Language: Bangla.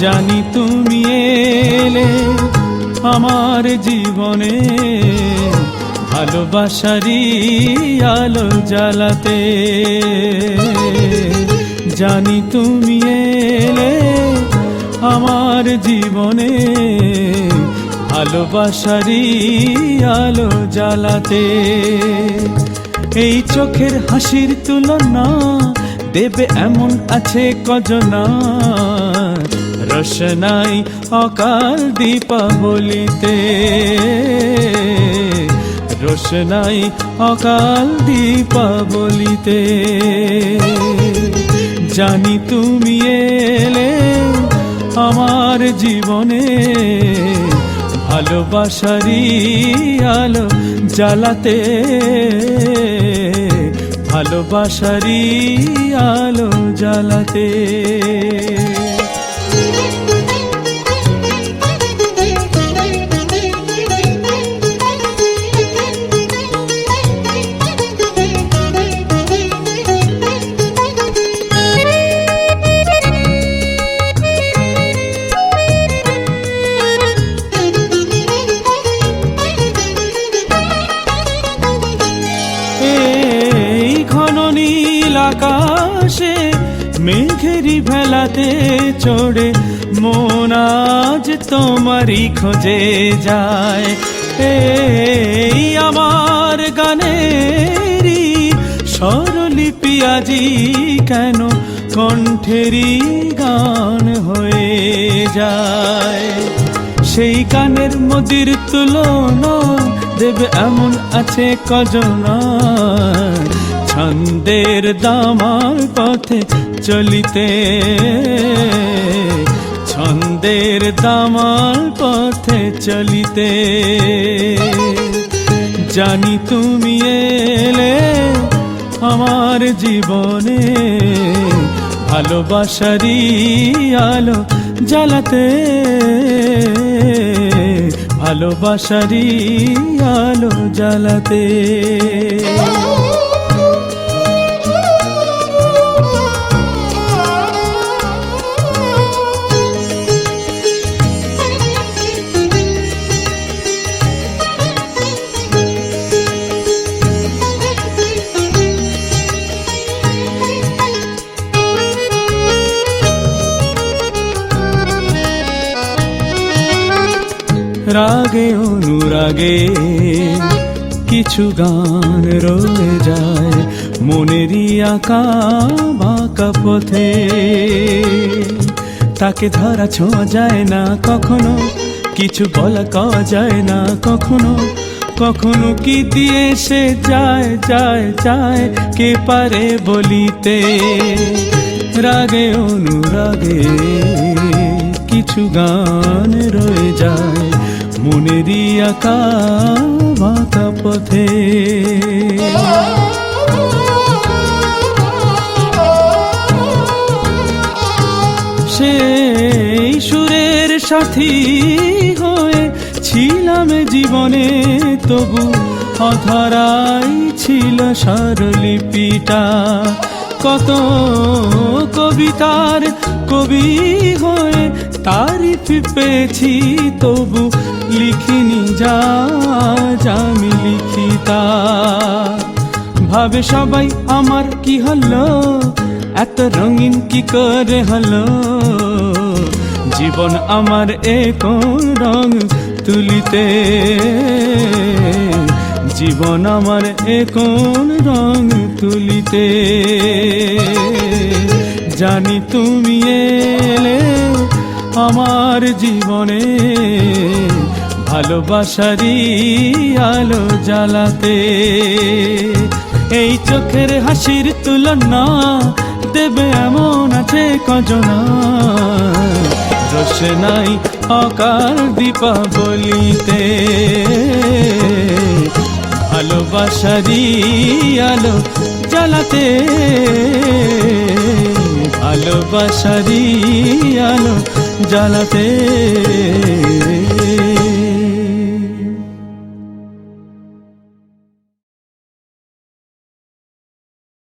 জানি তুমি এলে আমার জীবনে ভালোবাসারই আলো জ্বালাতে। জানি তুমি এলে আমার জীবনে ভালোবাসারই আলো জ্বালাতে। এই চোখের হাসির তুলনা দেবে এমন আছে কজনা, রোশনাই অকাল দীপাবলিতে, রোশনাই অকাল দীপাবলিতে। জানি তুমি এলে আমার জীবনে ভালোবাসারই আলো জ্বালাতে, ভালোবাসারই আলো জ্বালাতে। আকাশে মেঘেরি ভেলাতে চড়ে মন আজ তোমারই খোঁজে যায়। এই আমার গানেরই স্বরলিপি আজি কেন কণ্ঠেরই গান হয়ে যায়। সেই গানের মজির তুলনা দেবে এমন আছে কজনা, ছন্দের দামাল পথে চলিতে, ছন্দের দামাল পথে চলিতে। জানি তুমি এলে আমার জীবনে ভালোবাসারই আলো জ্বালাতে, ভালোবাসারই আলো জ্বালাতে। রাগে অনুরাগে কিছু গান রয়ে যায় মনেরই আঁকা বাঁকা পথে। তাকে ধরা ছোঁয়া যায় না কখনো, কিছু বলা কওয়া যায় না কখনো, কখনো কি দিয়ে সে যায় যায় যায় কে পারে বলিতে। রাগে অনুরাগে কিছু গান রয়ে যায় মনেরই আঁকা বাঁকা পথে। সেই সুরের সাথী হয়ে ছিলাম জীবনে, তবু অধরাই ছিল স্বরলিপিটা। কত কবিতার কবি হয়ে তারিফ পেয়েছি, তবু লিখিনি যা আমি লিখিতা। ভাবে সবাই আমার কি হলো, এত রঙিন কি করে হলো। জীবন আমার কোন রং তুলিতে, জীবন আমার কোন রং তুলিতে। জানি তুমি এলে আমার জীবনে ভালোবাসারই আলো জ্বালাতে। এই চোখের হাসির তুলনা দেবে এমন আছে কজনা, রোশনাই অকার দীপাবলিতে। ভালোবাসারই আলো জ্বালাতে, ভালোবাসারই আলো জ্বালাতে।